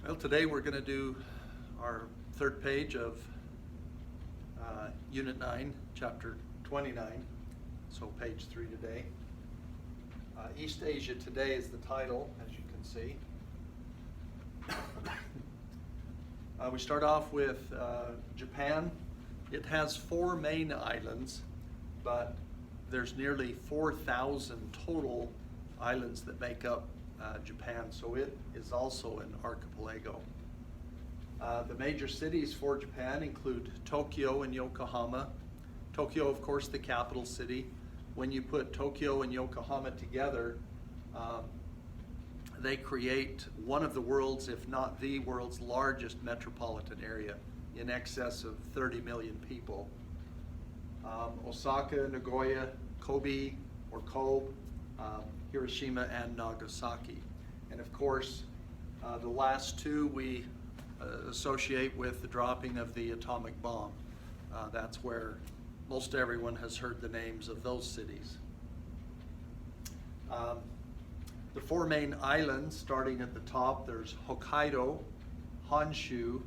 Well, today we're going to do our third page of Unit 9, Chapter 29, so page 3 today. East Asia Today is the title, as you can see. We start off with Japan. It has 4 main islands, but there's nearly 4,000 total islands that make up Japan, so it is also an archipelago. The major cities for Japan include Tokyo and Yokohama. Tokyo, of course, the capital city. When you put Tokyo and Yokohama together, they create one of the world's, if not the world's largest metropolitan area, in excess of 30 million people. Osaka, Nagoya, Kobe, or Kobe, Hiroshima, and Nagasaki. And of course, the last two we associate with the dropping of the atomic bomb. That's where most everyone has heard the names of those cities. The 4 main islands, starting at the top, there's Hokkaido, Honshu,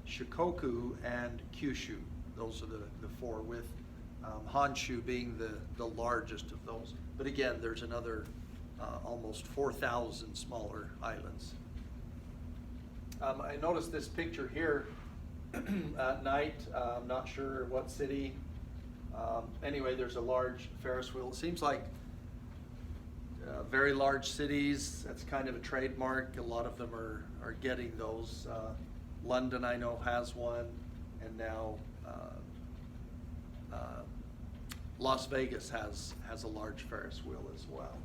Shikoku, and Kyushu. Those are the 4, with Honshu being the largest of those. But again, there's another almost 4,000 smaller islands. I noticed this picture here at night. I'm not sure what city. Anyway, there's a large Ferris wheel. It seems like very large cities, that's kind of a trademark. A lot of them are getting those. London, I know, has one, and now Las Vegas has a large Ferris wheel as well.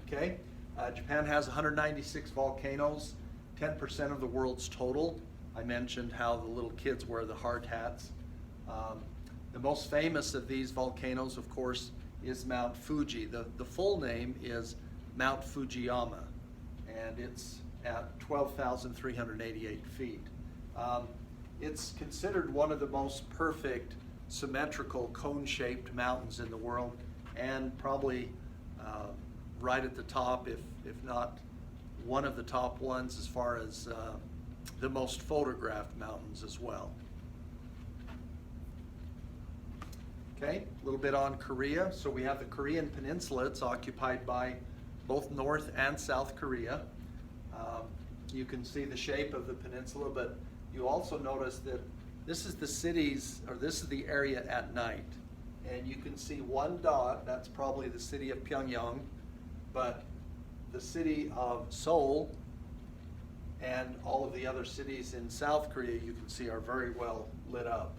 Okay, Japan has 196 volcanoes, 10% of the world's total. I mentioned how the little kids wear the hard hats. The most famous of these volcanoes, of course, is Mount Fuji. The full name is Mount Fujiyama, and it's at 12,388 feet. It's considered one of the most perfect symmetrical cone-shaped mountains in the world, and probably right at the top, if not one of the top ones as far as the most photographed mountains as well. Okay, a little bit on Korea. So we have the Korean Peninsula. It's occupied by both North and South Korea. You can see the shape of the peninsula, but you also notice that this is the cities, or this is the area at night. And you can see one dot, that's probably the city of Pyongyang, but the city of Seoul and all of the other cities in South Korea, you can see, are very well lit up.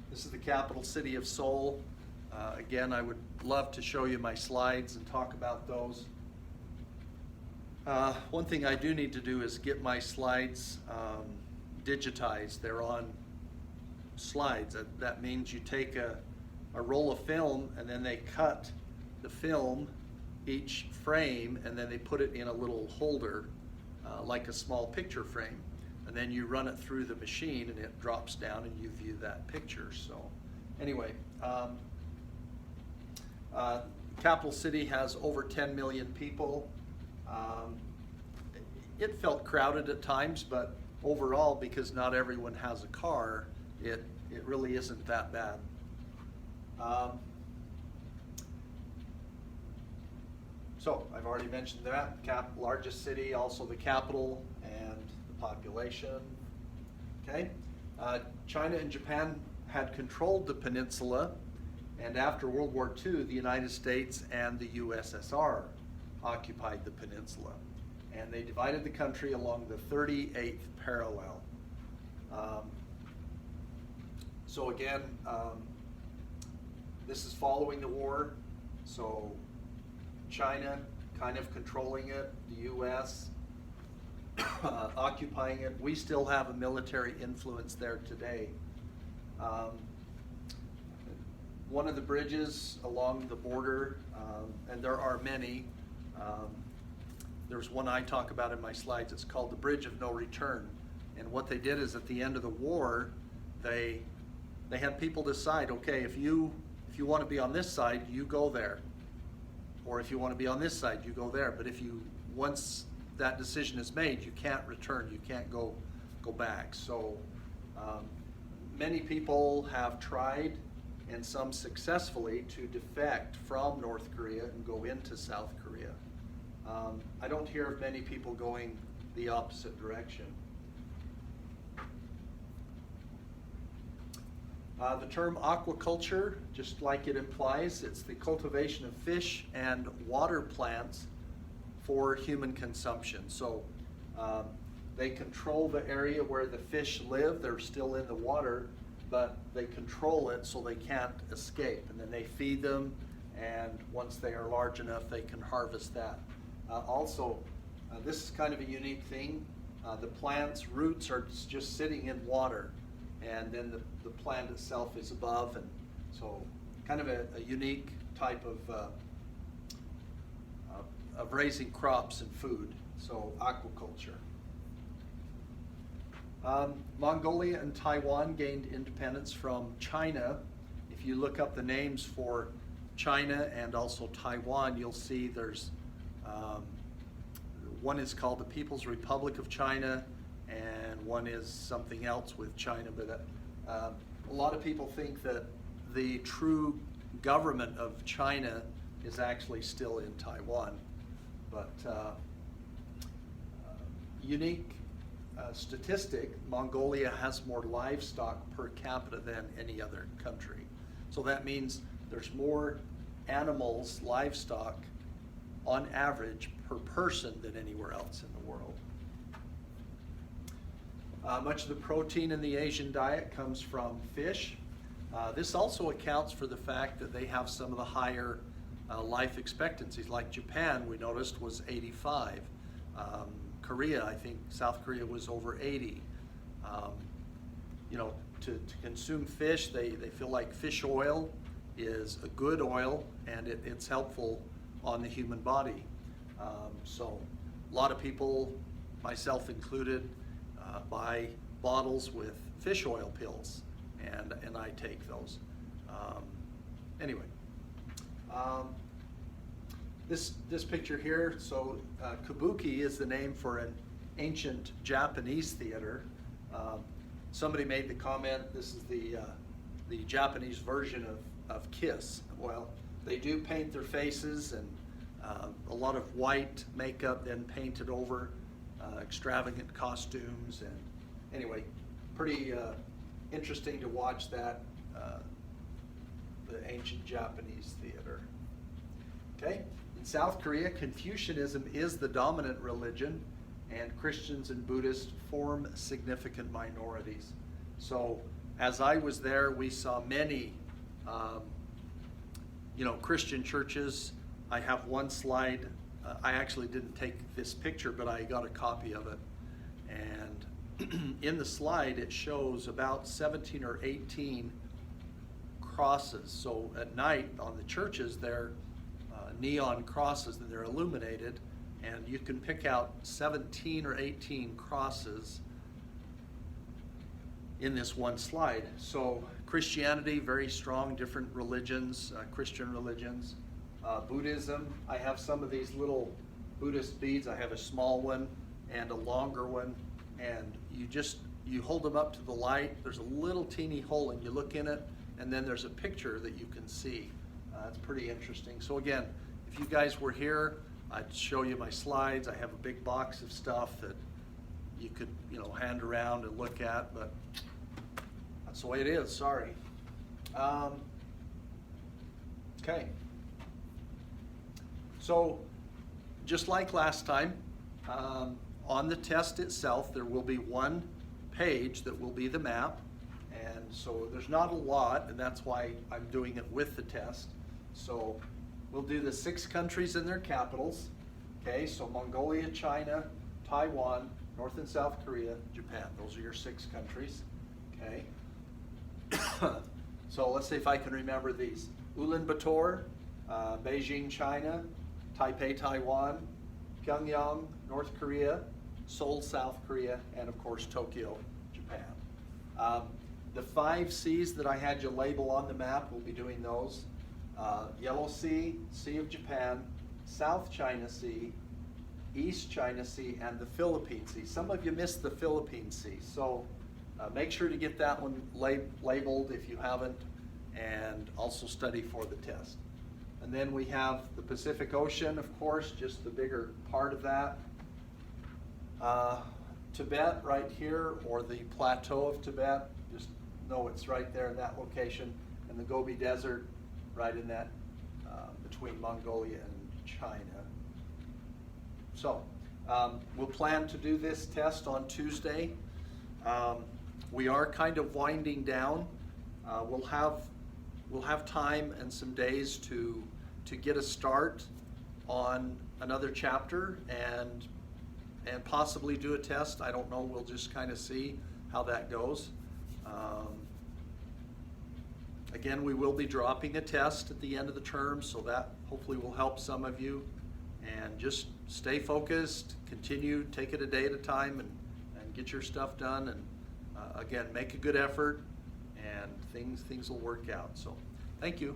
This is the capital city of Seoul. Again, I would love to show you my slides and talk about those. One thing I do need to do is get my slides digitized. They're on slides. That means you take a roll of film, and then they cut the film, each frame, and then they put it in a little holder, like a small picture frame. And then you run it through the machine, and it drops down, and you view that picture. So anyway, capital city has over 10 million people. It felt crowded at times, but overall, because not everyone has a car, it really isn't that bad. So I've already mentioned that. Largest city, also the capital, and the population. Okay, China and Japan had controlled the peninsula, and after World War II, the United States and the USSR occupied the peninsula, and they divided the country along the 38th parallel. So again, this is following the war, so China kind of controlling it, the U.S. Occupying it. We still have a military influence there today. One of the bridges along the border, and there are many, there's one I talk about in my slides. It's called the Bridge of No Return. And what they did is, at the end of the war, they had people decide, okay, if you want to be on this side, you go there. Or if you want to be on this side, you go there. But if you, once that decision is made, you can't return, you can't go back. So many people have tried, and some successfully, to defect from North Korea and go into South Korea. I don't hear of many people going the opposite direction. The term aquaculture, just like it implies, it's the cultivation of fish and water plants for human consumption. So they control the area where the fish live. They're still in the water, but they control it so they can't escape. And then they feed them, and once they are large enough, they can harvest that. Also, this is kind of a unique thing. The plant's roots are just sitting in water, and then the plant itself is above, and so kind of a unique type of raising crops and food. So aquaculture. Mongolia and Taiwan gained independence from China. If you look up the names for China and also Taiwan, you'll see there's one is called the People's Republic of China, and one is something else with China. But a lot of people think that the true government of China is actually still in Taiwan. But unique statistic, Mongolia has more livestock per capita than any other country. So that means there's more animals, livestock, on average per person than anywhere else in the world. Much of the protein in the Asian diet comes from fish. This also accounts for the fact that they have some of the higher life expectancies. Like Japan, we noticed, was 85. Korea, I think South Korea was over 80. You know, to consume fish, they feel like fish oil is a good oil, and it's helpful on the human body. So a lot of people, myself included, buy bottles with fish oil pills, and I take those. Anyway, this picture here, so kabuki is the name for an ancient Japanese theater. Somebody made the comment, this is the Japanese version of Kiss. Well, they do paint their faces, and a lot of white makeup then painted over, extravagant costumes, and anyway, pretty interesting to watch that, the ancient Japanese theater. Okay, in South Korea, Confucianism is the dominant religion, and Christians and Buddhists form significant minorities. So as I was there, we saw many Christian churches. I have one slide. I actually didn't take this picture, but I got a copy of it. And in the slide, it shows about 17 or 18 crosses. So at night on the churches, they're neon crosses, and they're illuminated. And you can pick out 17 or 18 crosses in this one slide. So Christianity, very strong, different religions, Christian religions. Buddhism, I have some of these little Buddhist beads. I have a small one and a longer one, and you hold them up to the light. There's a little teeny hole, and you look in it, and then there's a picture that you can see. It's pretty interesting. So again, if you guys were here, I'd show you my slides. I have a big box of stuff that you could hand around and look at, but that's the way it is. Sorry. Okay. So just like last time, on the test itself, there will be one page that will be the map. And so there's not a lot, and that's why I'm doing it with the test. So we'll do the 6 countries and their capitals. Okay, so Mongolia, China, Taiwan, North and South Korea, Japan. Those are your 6 countries. Okay. So let's see if I can remember these. Ulaanbaatar, Beijing, China, Taipei, Taiwan, Pyongyang, North Korea, Seoul, South Korea, and of course Tokyo, Japan. The 5 C's that I had you label on the map, we'll be doing those. Yellow Sea, Sea of Japan, South China Sea, East China Sea, and the Philippine Sea. Some of you missed the Philippine Sea, so make sure to get that one labeled if you haven't, and also study for the test. And then we have the Pacific Ocean, of course, just the bigger part of that. Tibet right here, or the Plateau of Tibet, just know it's right there in that location, and the Gobi Desert right in that between Mongolia and China. So we'll plan to do this test on Tuesday. We are kind of winding down. We'll have time and some days to get a start on another chapter and possibly do a test. I don't know. We'll just kind of see how that goes. Again, we will be dropping a test at the end of the term, so that hopefully will help some of you. And just stay focused, continue, take it a day at a time, and get your stuff done. And again, make a good effort, and things will work out. So thank you.